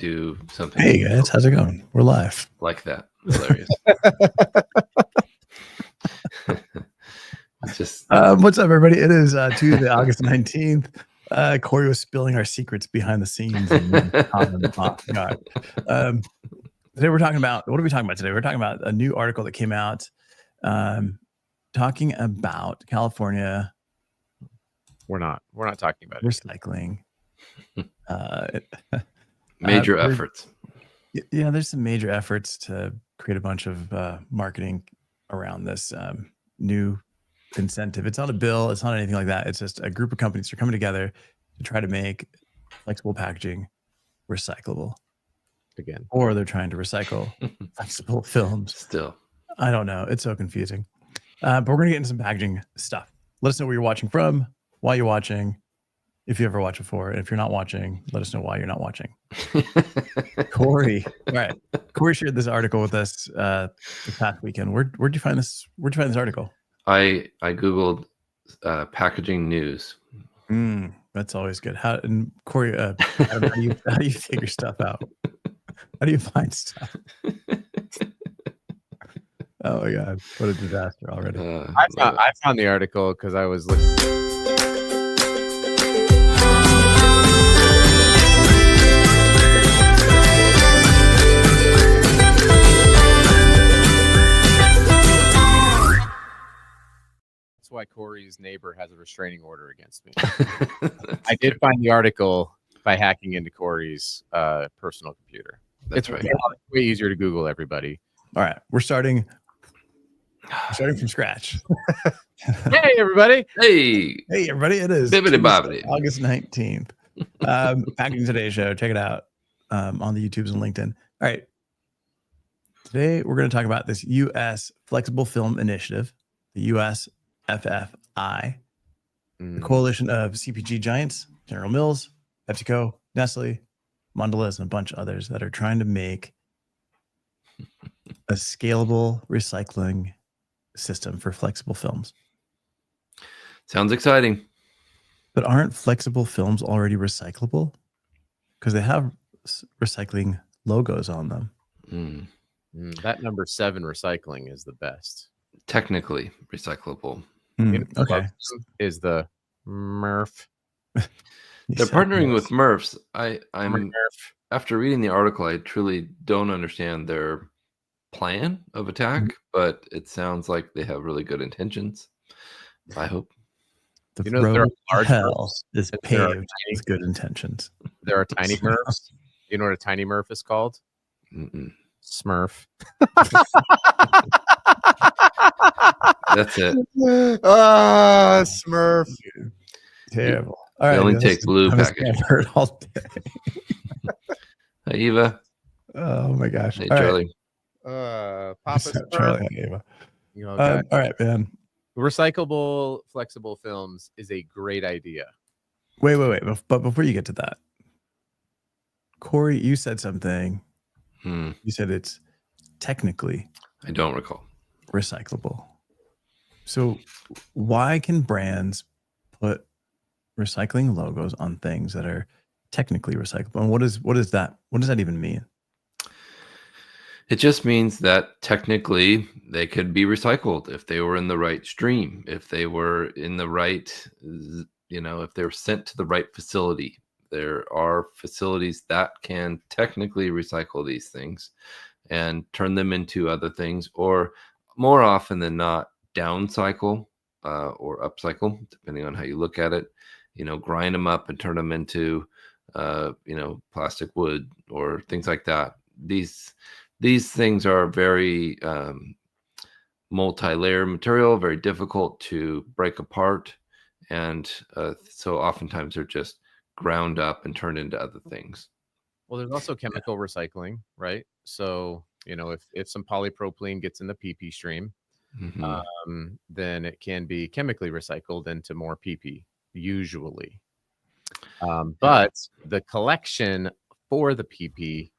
do something. Hey guys, how's it going? We're live. Like that. Hilarious. Just what's up, everybody? It is Tuesday, August 19th. Cory was spilling our secrets behind the scenes. And oh, God. Today we're talking about, what are we talking about today? We're talking about a new article that came out talking about California. We're not talking about recycling. Major efforts. Yeah, there's some major efforts to create a bunch of marketing around this new incentive. It's not a bill. It's not anything like that. It's just a group of companies that are coming together to try to make flexible packaging recyclable. Again. Or they're trying to recycle flexible films. Still. I don't know. It's so confusing. But we're going to get into some packaging stuff. Let us know where you're watching from, why you're watching, if you ever watched before. And if you're not watching, let us know why you're not watching. Cory. All right. Cory shared this article with us this past weekend. Where'd you find this? Where'd you find this article? I Googled packaging news. That's always good. And Cory, how do you figure stuff out? How do you find stuff? Oh my God, what a disaster already. I found the article because I was looking. That's why Cory's neighbor has a restraining order against me. I did find the article by hacking into Cory's personal computer. That's right. Way easier to Google, everybody. All right, we're starting from scratch. Hey, everybody. Hey, everybody. It is August 19th. Packaging Today show. Check it out on the YouTubes and LinkedIn. All right. Today, we're going to talk about this U.S. Flexible Film Initiative, the USFFI, the coalition of CPG giants, General Mills, PepsiCo, Nestlé, Mondelez, and a bunch of others that are trying to make a scalable recycling system for flexible films. Sounds exciting. But aren't flexible films already recyclable? Because they have recycling logos on them. That number 7 recycling is the best. Technically recyclable. Okay. Is the MRF. They're partnering with MRFs. I'm after reading the article, I truly don't understand their plan of attack, but it sounds like they have really good intentions. I hope. The road to hell is paved with good intentions. There are tiny MRFs. You know what a tiny MRF is called? Smurf. That's it. Smurf. Terrible. All right, they only take blue packaging. All day. Hi, Eva. Oh my gosh. Hey, all Charlie. Right. Papa Charlie and Eva. All right, man. Recyclable, flexible films is a great idea. Wait. But before you get to that, Cory, you said something. You said it's technically. I don't recall. Recyclable. So why can brands put recycling logos on things that are technically recyclable? And what is that? What does that even mean? It just means that technically they could be recycled if they were in the right stream, if they were in the right, if they were sent to the right facility. There are facilities that can technically recycle these things and turn them into other things, or more often than not, downcycle or upcycle, depending on how you look at it. Grind them up and turn them into, plastic wood or things like that. These things are very multi-layer material, very difficult to break apart. And so oftentimes they're just ground up and turned into other things. Well, there's also chemical recycling, right? So, if some polypropylene gets in the PP stream, then it can be chemically recycled into more PP, usually. But the collection for the PP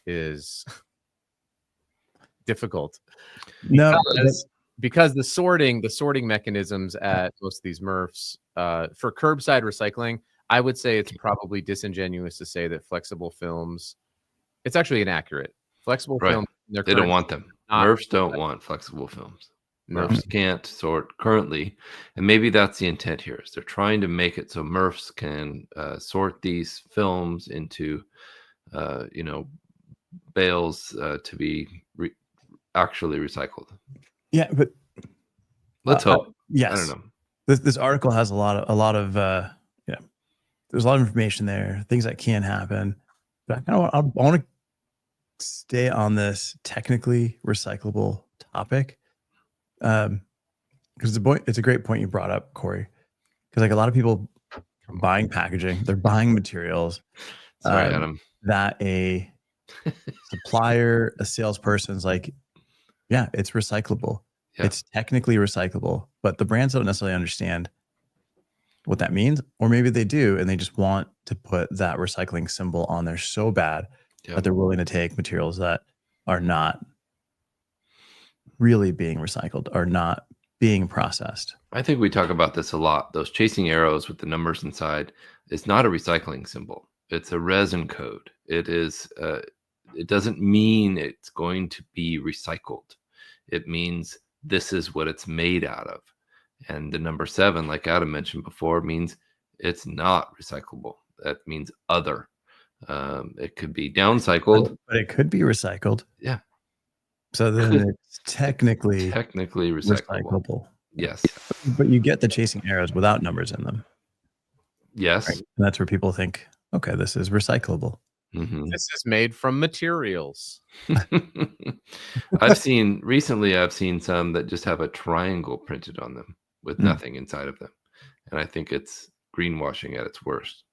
is difficult. Because the sorting mechanisms at most of these MRFs for curbside recycling, I would say it's probably disingenuous to say that flexible films. It's actually inaccurate. Flexible Right. films. They don't want them. MRFs don't want flexible films. No. MRFs can't sort currently, and maybe that's the intent here. Is they're trying to make it so MRFs can sort these films into, bales to be actually recycled. Yeah, but let's hope. Yes, I don't know. This article has a lot of there's a lot of information there, things that can happen. But I want to stay on this technically recyclable topic, because it's a great point you brought up, Cory. Because like a lot of people buying packaging, they're buying materials Adam. that a supplier, a salesperson's like, yeah, it's recyclable. Yeah. It's technically recyclable, but the brands don't necessarily understand what that means, or maybe they do, and they just want to put that recycling symbol on there so bad that they're willing to take materials that are not really being recycled, are not being processed. I think we talk about this a lot. Those chasing arrows with the numbers inside is not a recycling symbol. It's a resin code. It is. It doesn't mean it's going to be recycled. It means this is what it's made out of. And the number 7, like Adam mentioned before, means it's not recyclable. That means other. It could be downcycled, but it could be recycled. Yeah. So then it's technically recyclable. Yes. But you get the chasing arrows without numbers in them. Yes. Right? And that's where people think, okay, this is recyclable. Mm-hmm. This is made from materials. I've seen some that just have a triangle printed on them with nothing inside of them. And I think it's greenwashing at its worst.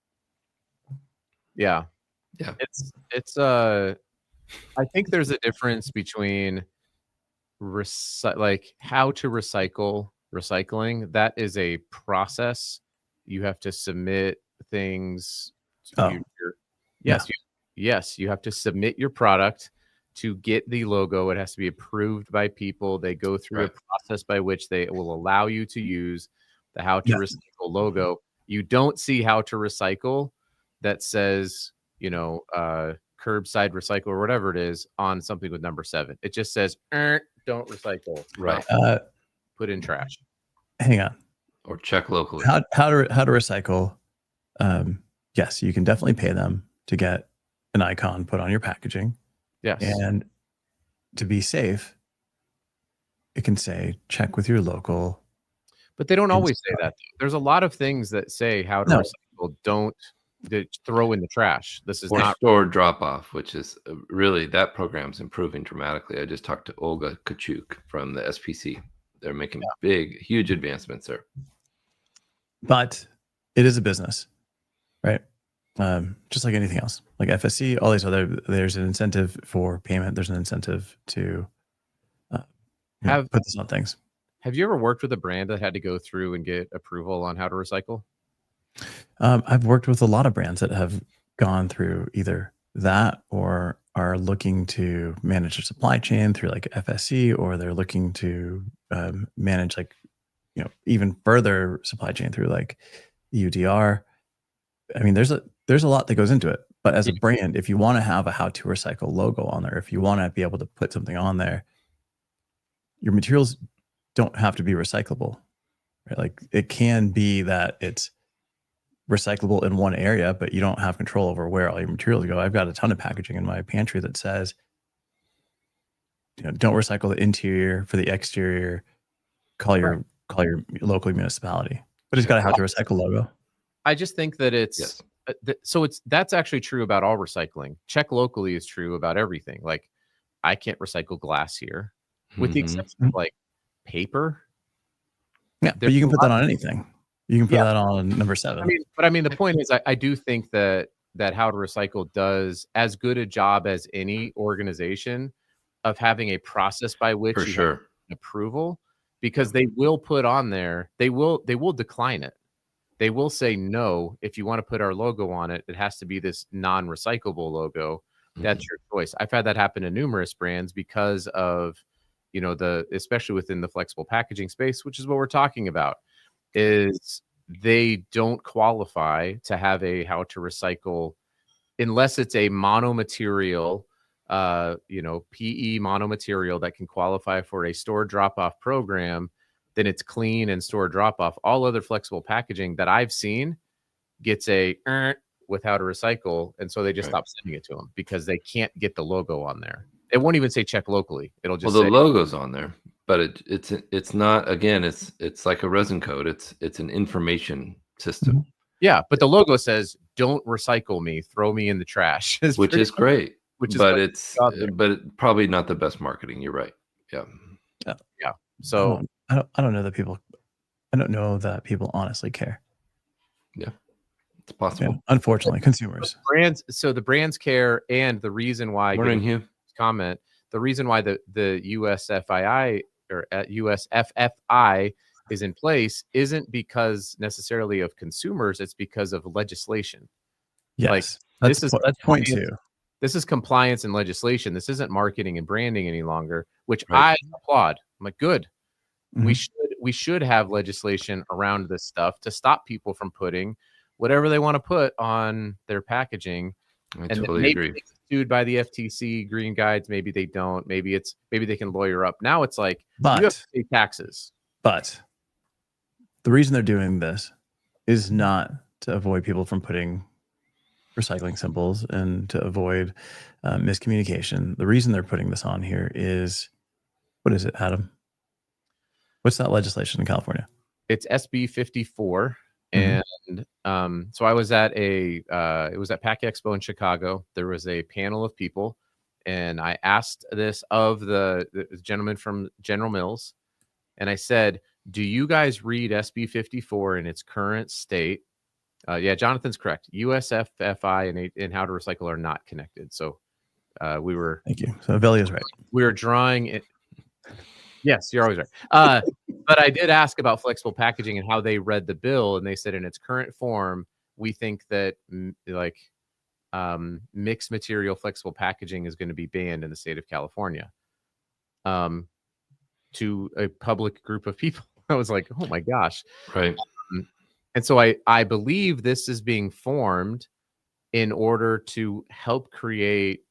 Yeah. Yeah. It's I think there's a difference between like how to recycling. That is a process. You have to submit things to Yes, you have to submit your product to get the logo. It has to be approved by people. They go through a process by which they will allow you to use the how to recycle logo. You don't see how to recycle that says, curbside recycle or whatever it is on something with number 7. It just says, don't recycle. Right. Put in trash. Hang on. Or check locally. How to recycle. Yes, you can definitely pay them to get an icon put on your packaging. Yes. And to be safe, it can say check with your local. But they don't always say that. There's a lot of things that say how to recycle. Don't throw in the trash. This is not store drop off, which is really, that program's improving dramatically. I just talked to Olga Kachuk from the SPC. They're making huge advancements there. But it is a business, right? Just like anything else, like FSC, all these other, there's an incentive for payment. There's an incentive to put this on things. Have you ever worked with a brand that had to go through and get approval on how to recycle? I've worked with a lot of brands that have gone through either that or are looking to manage their supply chain through like FSC, or they're looking to manage like, even further supply chain through like EUDR. I mean, there's a lot that goes into it, but as a brand, if you want to have a how to recycle logo on there, if you want to be able to put something on there, your materials don't have to be recyclable, right? Like it can be that it's recyclable in one area, but you don't have control over where all your materials go. I've got a ton of packaging in my pantry that says, don't recycle the interior, for the exterior, call your local municipality, but it's got a how to recycle logo. I just think that it's that's actually true about all recycling. Check locally is true about everything. Like I can't recycle glass here, with the exception of like paper. Yeah, but you can put that on anything. You can put that on number 7. I mean, the point is, I do think that how to recycle does as good a job as any organization of having a process by which you have approval, because they will put on there, they will decline it. They will say, no, if you want to put our logo on it, it has to be this non-recyclable logo. That's your choice. I've had that happen to numerous brands because of, especially within the flexible packaging space, which is what we're talking about, is they don't qualify to have a how to recycle unless it's a monomaterial, PE monomaterial that can qualify for a store drop-off program. Then it's clean and store drop-off. All other flexible packaging that I've seen gets a with how to recycle, and so they just stop sending it to them because they can't get the logo on there. It won't even say check locally. It'll just the logo's on there, but it's not. Again, it's like a resin code. It's an information system. Yeah, but the logo says "Don't recycle me, throw me in the trash," which is great. But it's probably not the best marketing. You're right. Yeah. So I don't know that people. I don't know that people honestly care. Yeah, it's possible. Yeah, unfortunately, consumers. The brands care, and the reason why the reason why the USFFI or USFFI is in place isn't because necessarily of consumers, it's because of legislation. Yes, that's point 2. This is compliance and legislation. This isn't marketing and branding any longer, which I applaud. I'm like, good. We should have legislation around this stuff to stop people from putting whatever they want to put on their packaging. I totally agree. They get sued by the FTC, green guides. Maybe they don't. Maybe they can lawyer up. Now it's like you have to pay taxes. But the reason they're doing this is not to avoid people from putting recycling symbols and to avoid miscommunication. The reason they're putting this on here is, what is it, Adam? What's that legislation in California? It's SB 54. And so I was at it was at Pack Expo in Chicago. There was a panel of people, and I asked this of the gentleman from General Mills, and I said, do you guys read SB 54 in its current state? Yeah, Jonathan's correct. USFFI and how to recycle are not connected. So we were. Thank you. So Evelio's right. We were drawing it. Yes, you're always right. But I did ask about flexible packaging and how they read the bill, and they said in its current form, we think that mixed material flexible packaging is going to be banned in the state of California. To a public group of people, I was like, oh my gosh, right. And so I believe this is being formed in order to help create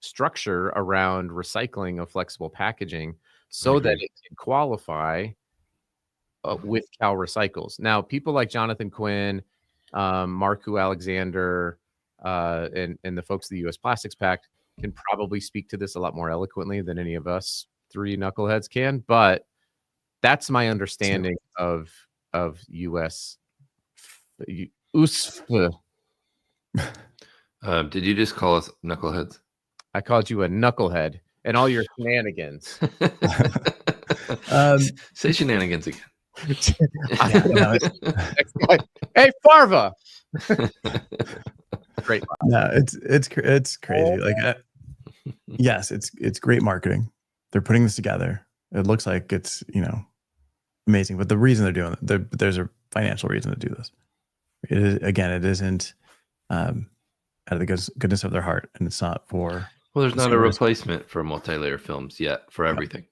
structure around recycling of flexible packaging so that it can qualify with Cal Recycles. Now, people like Jonathan Quinn, Marku Alexander, and the folks of the U.S. Plastics Pact can probably speak to this a lot more eloquently than any of us 3 knuckleheads can. But that's my understanding of U.S. USFFI. Did you just call us knuckleheads? I called you a knucklehead and all your shenanigans. Say shenanigans again. Hey, Farva. Great. No, it's crazy. Like, yes, it's great marketing. They're putting this together. It looks like it's amazing, but the reason they're doing it, there's a financial reason to do this. It isn't out of the goodness of their heart, and it's not for. Well, there's not a replacement for multi-layer films yet for everything.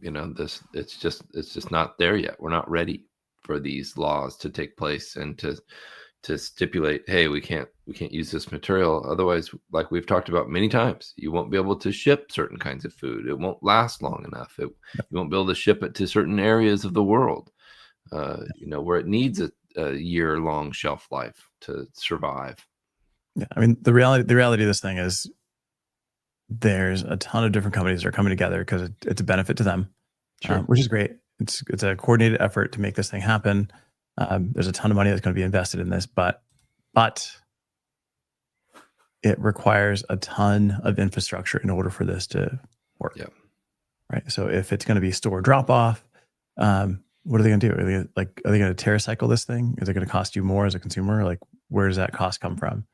It's just not there yet. We're not ready for these laws to take place and to stipulate, hey, we can't use this material. Otherwise, like we've talked about many times, you won't be able to ship certain kinds of food. It won't last long enough. You won't be able to ship it to certain areas of the world, where it needs a year-long shelf life to survive. Yeah, I mean, the reality of this thing is there's a ton of different companies that are coming together because it's a benefit to them, which is great. It's a coordinated effort to make this thing happen. There's a ton of money that's going to be invested in this, but it requires a ton of infrastructure in order for this to work. Yeah. Right. So if it's going to be store drop off, what are they going to do? Are they going to TerraCycle this thing? Is it going to cost you more as a consumer? Like, where does that cost come from?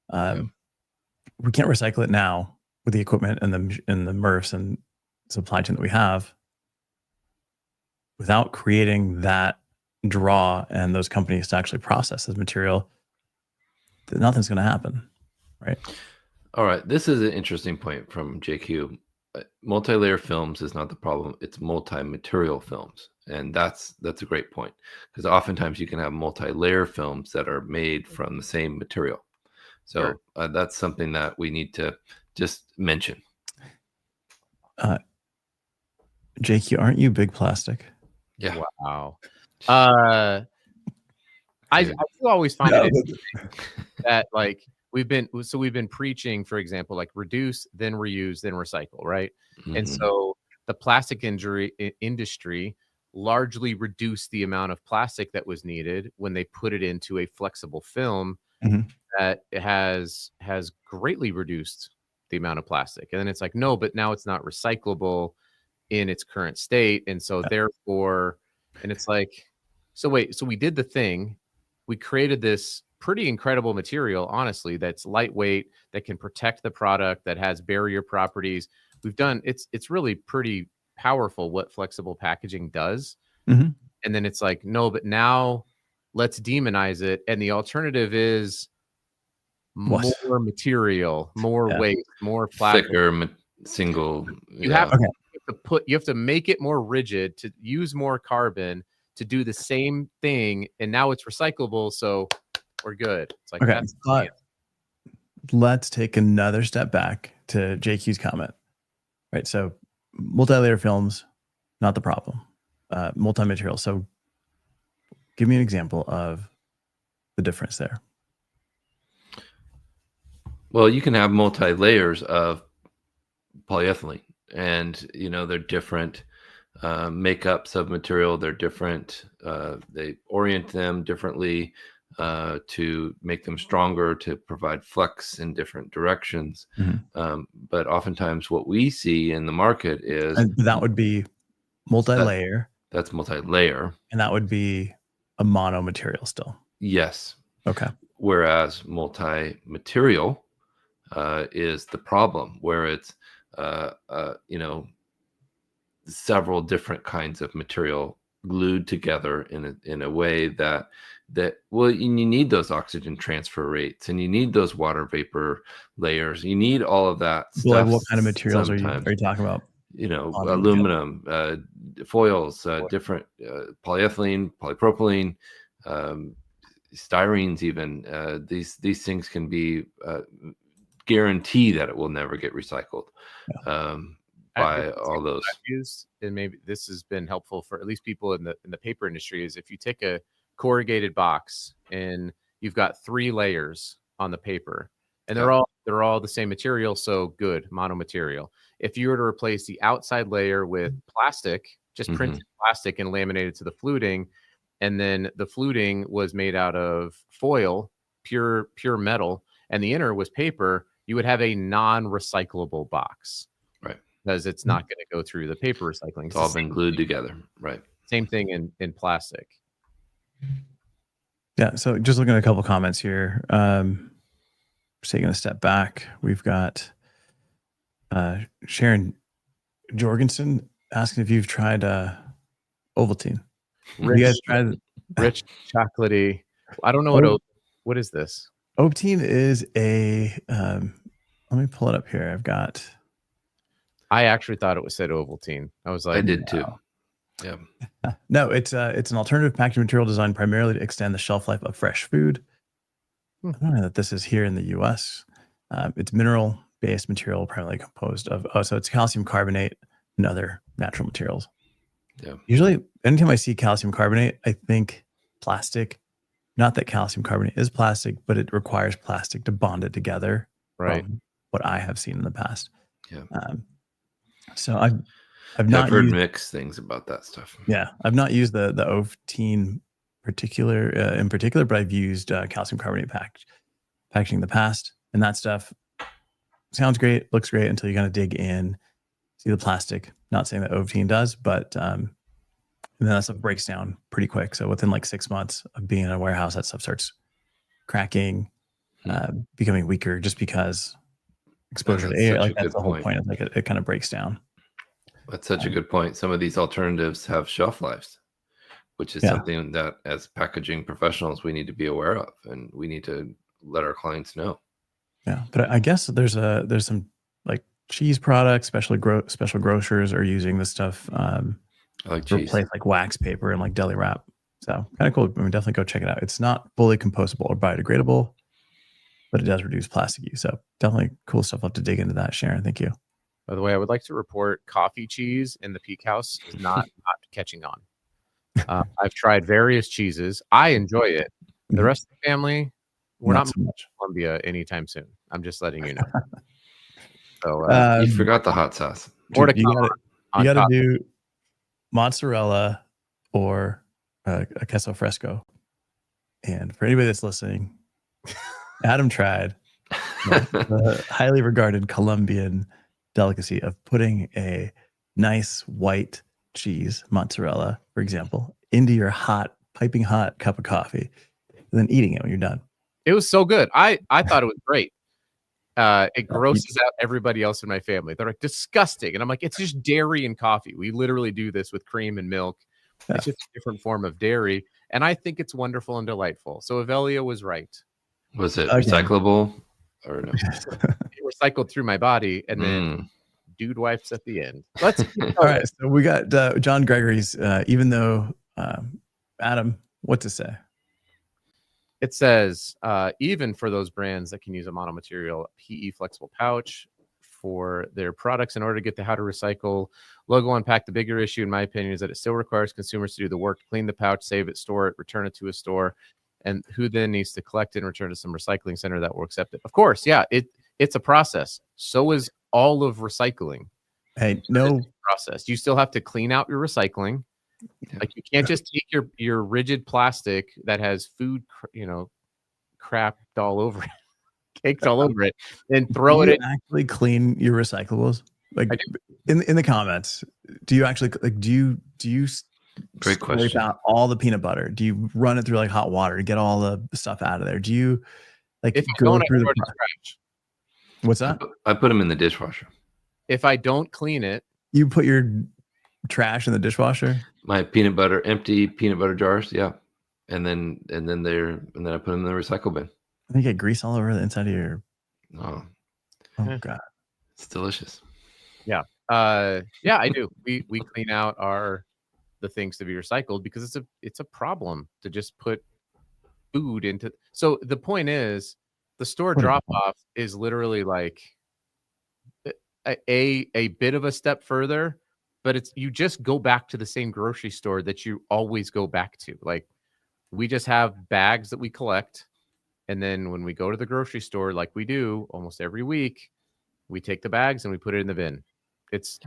We can't recycle it now with the equipment and the MRFs and supply chain that we have without creating that draw and those companies to actually process this material. Nothing's going to happen, right? All right, this is an interesting point from JQ. multi-layer films is not the problem. It's multi-material films. And that's a great point, because oftentimes you can have multi-layer films that are made from the same material. So that's something that we need to just mention. Jake, aren't you big plastic? Yeah. Wow. I do always find it that like we've been preaching, for example, like reduce, then reuse, then recycle, right? Mm-hmm. And so the plastic industry largely reduced the amount of plastic that was needed when they put it into a flexible film that has greatly reduced the amount of plastic. And then it's like, no, but now it's not recyclable in its current state. And so therefore, and it's like, so wait, so we did the thing, we created this pretty incredible material, honestly, that's lightweight, that can protect the product, that has barrier properties. We've done, it's really pretty powerful what flexible packaging does. And then it's like, no, but now let's demonize it. And the alternative is more material, more weight, more plastic. Thicker, single. You have to make it more rigid, to use more carbon, to do the same thing, and now it's recyclable, so we're good. It's like, that's let's take another step back to JQ's comment. Right, so multi-layer films, not the problem. Multi-material. So give me an example of the difference there. Well, you can have multi-layers of polyethylene, and they're different makeups of material. They're different. They orient them differently to make them stronger, to provide flex in different directions. But oftentimes what we see in the market is... And that would be multi-layer. That's multi-layer. And that would be a mono material still. Yes. Okay. Whereas multi-material is the problem, where it's several different kinds of material glued together in a way that well, you need those oxygen transfer rates, and you need those water vapor layers. You need all of that stuff. Like what kind of materials are you talking about? Aluminum, foils, different polyethylene, polypropylene, styrenes, even these things can be guarantee that it will never get recycled. By all those. And maybe this has been helpful for at least people in the paper industry, is if you take a corrugated box and you've got 3 layers on the paper, and they're all the same material, so good, mono material. If you were to replace the outside layer with plastic, just printed plastic and laminated to the fluting, and then the fluting was made out of foil, pure metal, and the inner was paper, you would have a non-recyclable box. Because it's not going to go through the paper recycling. It's all been glued together. Right. Same thing in plastic. Yeah. So just looking at a couple comments here. Just taking a step back. We've got Sharon Jorgensen asking if you've tried Ovaltine. You guys tried rich chocolatey. I don't know what is this? Ovaltine is a let me pull it up here. I actually thought it was said Ovaltine. I was like, I did too. Yeah. No, it's an alternative packaging material designed primarily to extend the shelf life of fresh food. I don't know that this is here in the US. It's mineral-based material primarily composed of, so it's calcium carbonate and other natural materials. Yeah. Usually, anytime I see calcium carbonate, I think plastic. Not that calcium carbonate is plastic, but it requires plastic to bond it together. Right. What I have seen in the past. Yeah. So I've heard mixed things about that stuff. Yeah, I've not used the Ovaltine in particular, but I've used calcium carbonate packaging in the past, and that stuff sounds great, looks great until you kind of dig in, see the plastic. Not saying that Ovaltine does, but and then that stuff breaks down pretty quick. So within like 6 months of being in a warehouse, that stuff starts cracking, becoming weaker, just because exposure to air. Like that's the whole point. Like it kind of breaks down. That's such a good point. Some of these alternatives have shelf lives, which is something that as packaging professionals we need to be aware of, and we need to let our clients know. Yeah, but I guess there's some like cheese products, special grocers are using this stuff I like to cheese. replace like wax paper and like deli wrap. So kind of cool. I mean, definitely go check it out. It's not fully compostable or biodegradable, but it does reduce plastic use. So definitely cool stuff. I'll have to dig into that, Sharon. Thank you. By the way, I would like to report coffee cheese in the Peak House is not catching on. I've tried various cheeses. I enjoy it. The rest of the family, we're not so much Colombia anytime soon. I'm just letting you know. So you forgot the hot sauce. Dude, you gotta do mozzarella or a queso fresco. And for anybody that's listening, Adam tried the highly regarded Colombian delicacy of putting a nice white cheese, mozzarella, for example, into your piping hot cup of coffee, and then eating it when you're done. It was so good. I thought it was great. It grosses out everybody else in my family. They're like, disgusting. And I'm like, it's just dairy and coffee. We literally do this with cream and milk. Yeah. It's just a different form of dairy. And I think it's wonderful and delightful. So Evelio was right. Was it recyclable or no? It recycled through my body and then dude wipes at the end. Let's all right. So we got John Gregory's, even though Adam, what to say? It says, even for those brands that can use a monomaterial PE flexible pouch for their products in order to get the how to recycle logo unpacked, the bigger issue, in my opinion, is that it still requires consumers to do the work, clean the pouch, save it, store it, return it to a store, and who then needs to collect it and return to some recycling center that will accept it. Of course, yeah, it's a process. So is all of recycling. Hey, no process. You still have to clean out your recycling. Like you can't just take your rigid plastic that has food, crapped all over it, caked all over it, and throw it in. Actually clean your recyclables? Like in the comments, do you actually do you Great question. Scrape out all the peanut butter? Do you run it through like hot water to get all the stuff out of there? Do you if go through the What's that? I put them in the dishwasher. If I don't clean it, you put your trash in the dishwasher? My empty peanut butter jars, yeah. And then I put them in the recycle bin. I think you get grease all over the inside of your Oh God. It's delicious. Yeah. Yeah, I do. We clean out the things to be recycled because it's a problem to just put food into. So the point is the store drop off is literally like a bit of a step further, but you just go back to the same grocery store that you always go back to. Like we just have bags that we collect. And then when we go to the grocery store, like we do almost every week, we take the bags and we put it in the bin. It's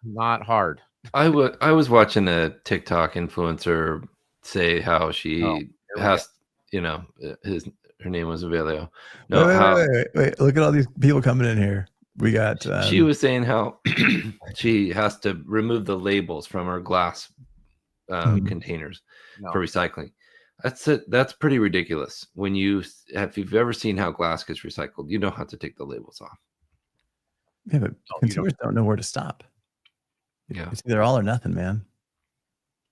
not hard. I was watching a TikTok influencer say how she has, her name was Evelio. No, wait, look at all these people coming in here. We got. She was saying how she has to remove the labels from her glass containers for recycling. That's pretty ridiculous. If you've ever seen how glass gets recycled, you don't have to take the labels off. Yeah, but consumers don't know where to stop. Yeah, it's either all or nothing, man.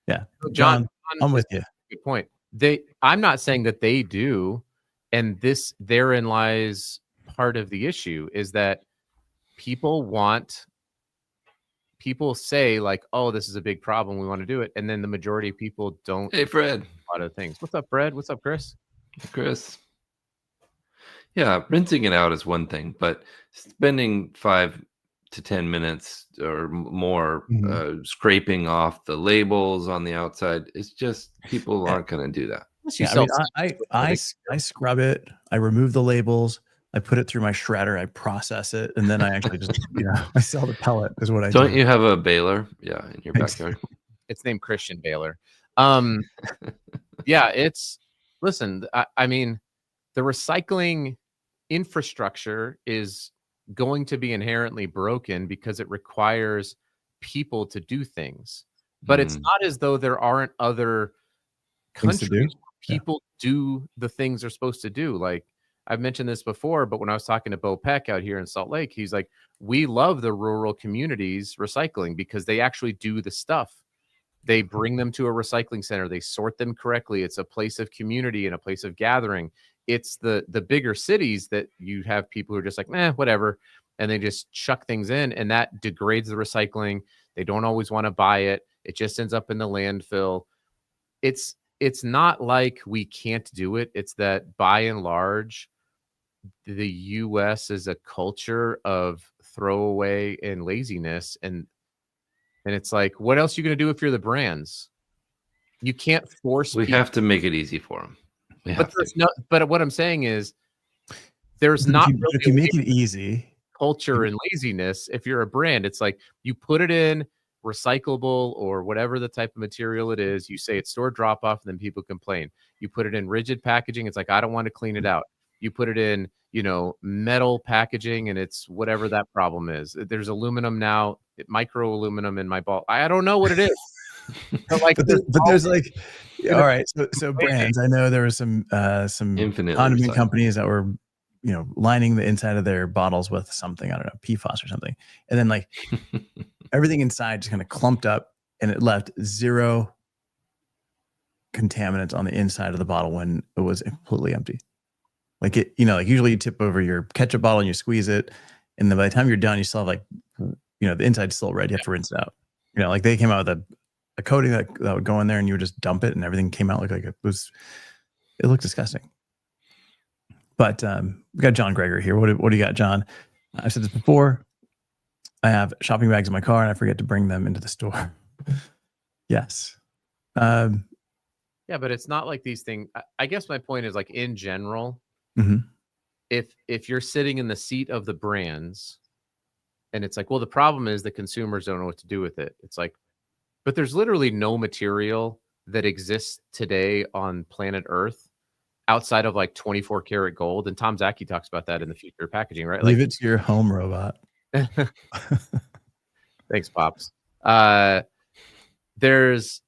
Yeah, John, I'm with you. Good point. I'm not saying that they do, and therein lies part of the issue is that people say like, oh, this is a big problem, we want to do it, and then the majority of people don't. Hey, Fred. A lot of things. What's up, Fred? What's up, Chris? Chris. Yeah, rinsing it out is one thing, but spending 5 to 10 minutes or more scraping off the labels on the outside, it's just people aren't going to do that. Yeah, I scrub it. I remove the labels. I put it through my shredder. I process it, and then I actually just I sell the pellet. Is what I do. Don't you have a baler? Yeah, in your backyard. It's named Christian Baler. Yeah, listen, I mean, the recycling infrastructure is going to be inherently broken because it requires people to do things. But it's not as though there aren't other countries where people do the things they're supposed to do. Like I've mentioned this before, but when I was talking to Bo Peck out here in Salt Lake, he's like, we love the rural communities recycling because they actually do the stuff. They bring them to a recycling center. They sort them correctly. It's a place of community and a place of gathering. it's the bigger cities that you have people who are just like, whatever, and they just chuck things in, and that degrades the recycling. They don't always want to buy it. It just ends up in the landfill. It's not like we can't do it. It's that by and large, the US is a culture of throwaway and laziness. And it's like, what else are you going to do if you're the brands? You can't force We have to make it easy for them. But what I'm saying is there's not really if you make it easy culture and laziness. If you're a brand, it's like you put it in recyclable or whatever the type of material it is. You say it's store drop off, and then people complain. You put it in rigid packaging. It's like, I don't want to clean it out. You put it in, metal packaging, and it's whatever that problem is. There's aluminum now, micro aluminum in my ball. I don't know what it is. but there's like, all right. So brands, I know there was some condiment companies that were, lining the inside of their bottles with something, I don't know, PFAS or something. And then like everything inside just kind of clumped up, and it left zero contaminants on the inside of the bottle when it was completely empty. Like it, like usually you tip over your ketchup bottle and you squeeze it, and then by the time you're done, you still have like, the inside's still red. You have to rinse it out. Like they came out with a coating that would go in there, and you would just dump it, and everything came out like it looked disgusting. But we got John Greger here. What do you got, John? I've said this before. I have shopping bags in my car, and I forget to bring them into the store. Yes. Yeah, but it's not like these things. I guess my point is, like, in general, if you're sitting in the seat of the brands, and it's like, well, the problem is the consumers don't know what to do with it. It's like, but there's literally no material that exists today on planet Earth outside of like 24 karat gold. And Tom Zaki talks about that in the future of packaging, right? Leave it to your home robot. Thanks, Pops. There's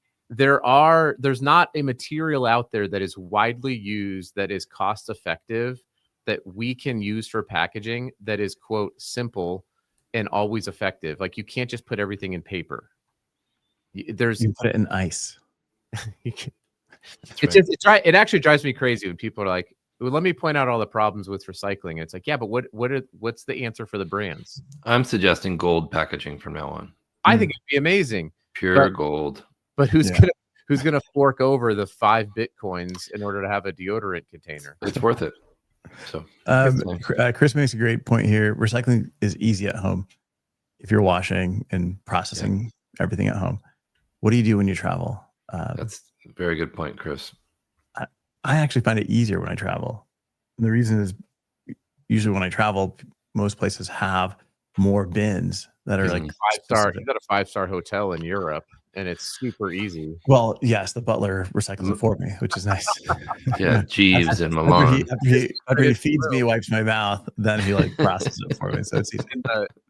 not a material out there that is widely used, that is cost effective, that we can use for packaging, that is, quote, simple and always effective. Like, you can't just put everything in paper. You put it in ice. It actually drives me crazy when people are like, well, let me point out all the problems with recycling. And it's like, yeah, but what's the answer for the brands? I'm suggesting gold packaging from now on. I think it'd be amazing. Pure gold. But who's gonna fork over the 5 Bitcoins in order to have a deodorant container? It's worth it. So Chris makes a great point here. Recycling is easy at home if you're washing and processing everything at home. What do you do when you travel? That's a very good point, Chris. I actually find it easier when I travel. And the reason is usually when I travel, most places have more bins that are like 5-star. You got a 5-star hotel in Europe, and it's super easy. Well, yes, the butler recycles it for me, which is nice. Yeah, Jeeves and Milan. After he feeds me, wipes my mouth, then he like processes it for me. So it's easy. And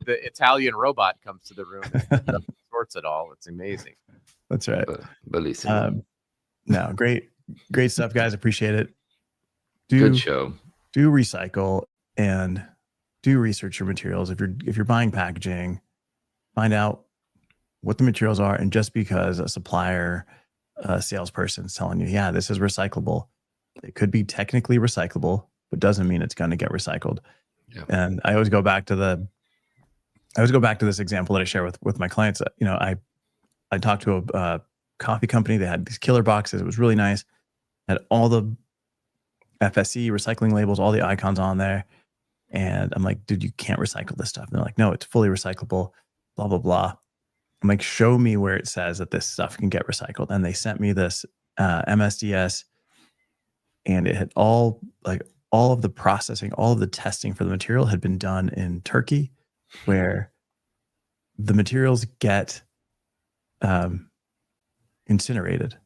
the Italian robot comes to the room and sorts it all. It's amazing. That's right. Bellissimo. No, great stuff, guys. Appreciate it. Good show. Do recycle and do research your materials. If you're buying packaging, find out what the materials are. And just because a supplier, salesperson is telling you, yeah, this is recyclable, it could be technically recyclable, but doesn't mean it's going to get recycled. Yeah. And I always go back to this example that I share with my clients. I talked to a coffee company. They had these killer boxes. It was really nice. Had all the FSC recycling labels, all the icons on there. And I'm like, dude, you can't recycle this stuff. And they're like, no, it's fully recyclable, blah, blah, blah. I'm like, show me where it says that this stuff can get recycled. And they sent me this MSDS, and it had all of the processing, all of the testing for the material had been done in Turkey, where the materials get incinerated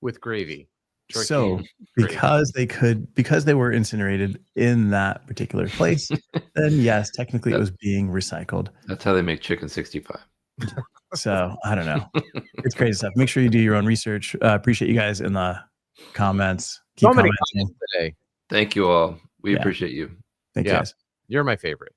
with gravy. Turkey. So because they were incinerated in that particular place, then yes, technically it was being recycled. That's how they make chicken 65. So I don't know. It's crazy stuff. Make sure you do your own research. Appreciate you guys in the comments. Keep commenting today. Thank you all. We appreciate you. Thank you guys. You're my favorite.